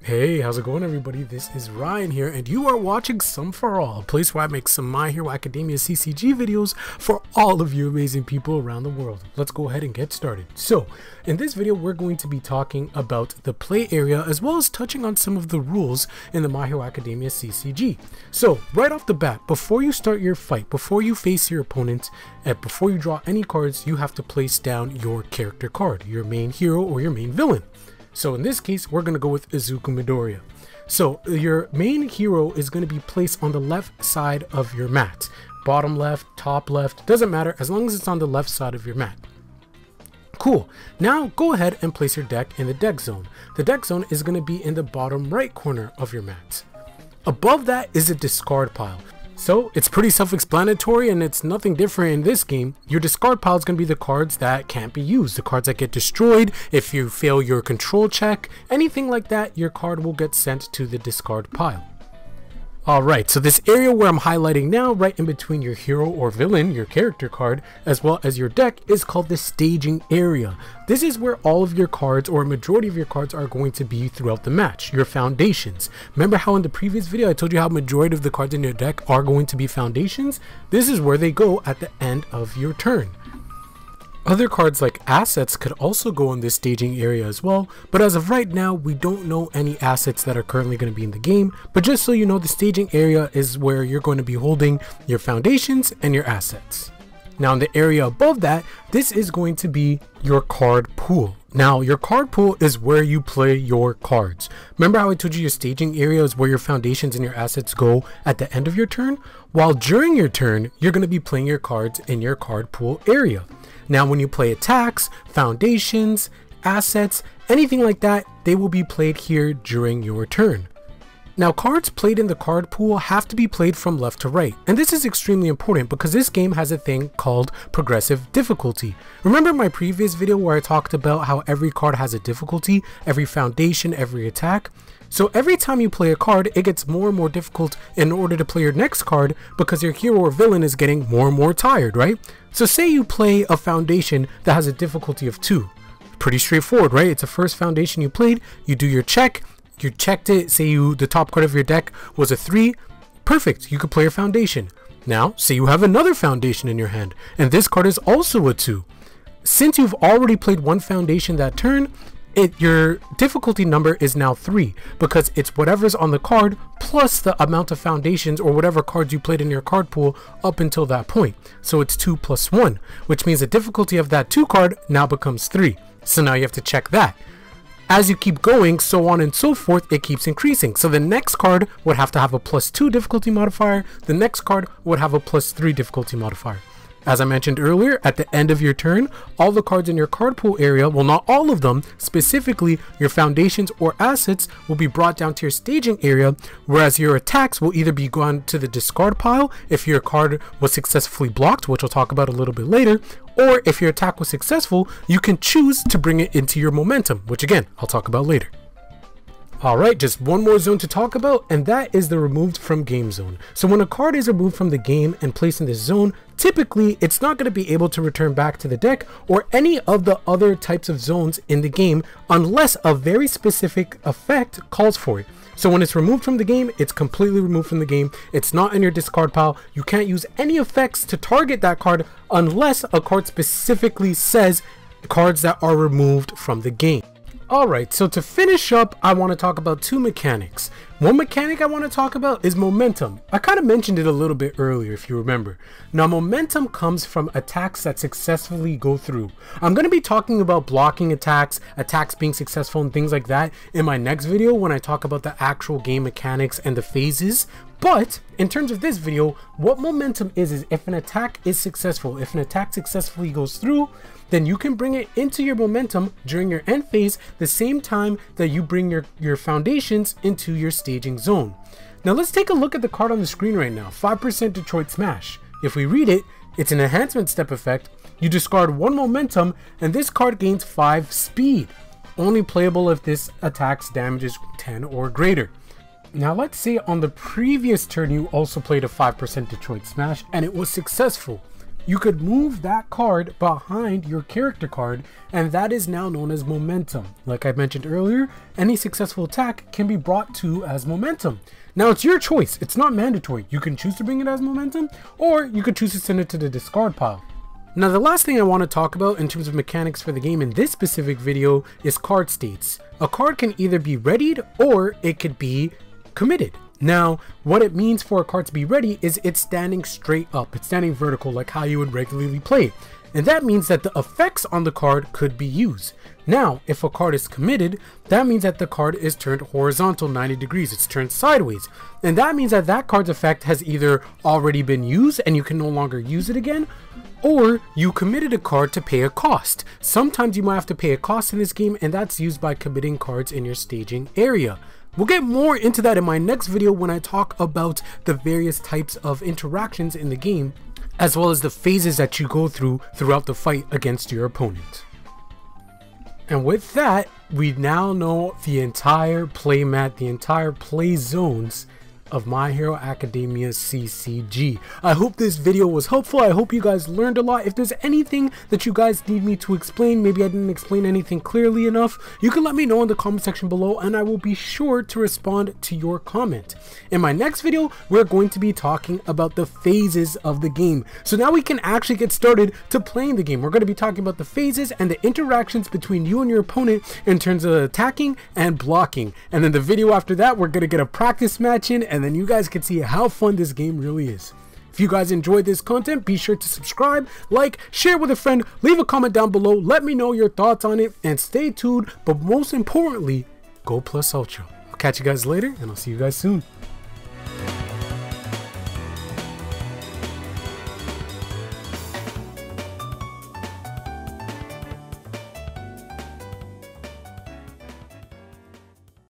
Hey, how's it going everybody? This is Ryan here and you are watching Some For All, a place where I make some My Hero Academia CCG videos for all of you amazing people around the world. Let's go ahead and get started. So, in this video we're going to be talking about the play area as well as touching on some of the rules in the My Hero Academia CCG. So, right off the bat, before you start your fight, before you face your opponent, and before you draw any cards, you have to place down your character card, your main hero or your main villain. So in this case, we're going to go with Izuku Midoriya. So your main hero is going to be placed on the left side of your mat. Bottom left, top left, doesn't matter as long as it's on the left side of your mat. Cool. Now go ahead and place your deck in the deck zone. The deck zone is going to be in the bottom right corner of your mat. Above that is a discard pile. So it's pretty self-explanatory and it's nothing different in this game. Your discard pile is going to be the cards that can't be used, the cards that get destroyed. If you fail your control check, anything like that, your card will get sent to the discard pile. Alright, so this area where I'm highlighting now, right in between your hero or villain, your character card, as well as your deck, is called the staging area. This is where all of your cards, or a majority of your cards, are going to be throughout the match, your foundations. Remember how in the previous video I told you how majority of the cards in your deck are going to be foundations? This is where they go at the end of your turn. Other cards like assets could also go in this staging area as well, but as of right now we don't know any assets that are currently going to be in the game. But just so you know, the staging area is where you're going to be holding your foundations and your assets. Now in the area above that, this is going to be your card pool. Now your card pool is where you play your cards. Remember how I told you your staging area is where your foundations and your assets go at the end of your turn? While during your turn, you're going to be playing your cards in your card pool area. Now when you play attacks, foundations, assets, anything like that, they will be played here during your turn. Now cards played in the card pool have to be played from left to right, and this is extremely important because this game has a thing called progressive difficulty. Remember my previous video where I talked about how every card has a difficulty, every foundation, every attack? So every time you play a card, it gets more and more difficult in order to play your next card because your hero or villain is getting more and more tired, right? So say you play a foundation that has a difficulty of 2. Pretty straightforward, right? It's the first foundation you played, you do your check, you checked it, say the top card of your deck was a 3, perfect, you could play your foundation. Now, say you have another foundation in your hand, and this card is also a 2. Since you've already played one foundation that turn, your difficulty number is now 3 because it's whatever's on the card plus the amount of foundations or whatever cards you played in your card pool up until that point. So it's 2 plus 1, which means the difficulty of that 2 card now becomes 3. So now you have to check that. As you keep going, so on and so forth, it keeps increasing. So the next card would have to have a +2 difficulty modifier. The next card would have a +3 difficulty modifier. As I mentioned earlier, at the end of your turn, all the cards in your card pool area, well not all of them, specifically your foundations or assets will be brought down to your staging area, whereas your attacks will either be gone to the discard pile if your card was successfully blocked, which we'll talk about a little bit later, or if your attack was successful, you can choose to bring it into your momentum, which again, I'll talk about later. Alright, just one more zone to talk about, and that is the removed from game zone. So when a card is removed from the game and placed in this zone, typically it's not going to be able to return back to the deck or any of the other types of zones in the game unless a very specific effect calls for it. So when it's removed from the game, it's completely removed from the game. It's not in your discard pile. You can't use any effects to target that card unless a card specifically says cards that are removed from the game. Alright, so to finish up, I want to talk about 2 mechanics. One mechanic I want to talk about is momentum. I kind of mentioned it a little bit earlier if you remember. Now momentum comes from attacks that successfully go through. I'm going to be talking about blocking attacks, attacks being successful and things like that in my next video when I talk about the actual game mechanics and the phases. But in terms of this video, what momentum is if an attack is successful, if an attack successfully goes through, then you can bring it into your momentum during your end phase the same time that you bring your foundations into your staging zone. Now let's take a look at the card on the screen right now, 5% Detroit Smash. If we read it, it's an enhancement step effect. You discard 1 momentum and this card gains 5 speed. Only playable if this attack's damage is 10 or greater. Now let's say on the previous turn you also played a 5% Detroit Smash and it was successful. you could move that card behind your character card, and that is now known as momentum. Like I mentioned earlier, any successful attack can be brought to as momentum. Now it's your choice, it's not mandatory. You can choose to bring it as momentum, or you could choose to send it to the discard pile. Now the last thing I want to talk about in terms of mechanics for the game in this specific video is card states. A card can either be readied or it could be committed. Now what it means for a card to be ready is it's standing straight up, it's standing vertical like how you would regularly play. And that means that the effects on the card could be used. Now, if a card is committed, that means that the card is turned horizontal 90 degrees, it's turned sideways. And that means that that card's effect has either already been used and you can no longer use it again, or you committed a card to pay a cost. Sometimes you might have to pay a cost in this game, and that's used by committing cards in your staging area. We'll get more into that in my next video when I talk about the various types of interactions in the game, as well as the phases that you go through throughout the fight against your opponent. And with that, we now know the entire playmat, the entire play zones of My Hero Academia CCG. I hope this video was helpful. I hope you guys learned a lot. If there's anything that you guys need me to explain, maybe I didn't explain anything clearly enough, you can let me know in the comment section below and I will be sure to respond to your comment. In my next video, we're going to be talking about the phases of the game. So now we can actually get started to playing the game. We're going to be talking about the phases and the interactions between you and your opponent in terms of attacking and blocking. And then the video after that, we're going to get a practice match in, and then you guys can see how fun this game really is. If you guys enjoyed this content, be sure to subscribe, like, share with a friend, leave a comment down below, let me know your thoughts on it, and stay tuned, but most importantly, go plus ultra. I'll catch you guys later, and I'll see you guys soon.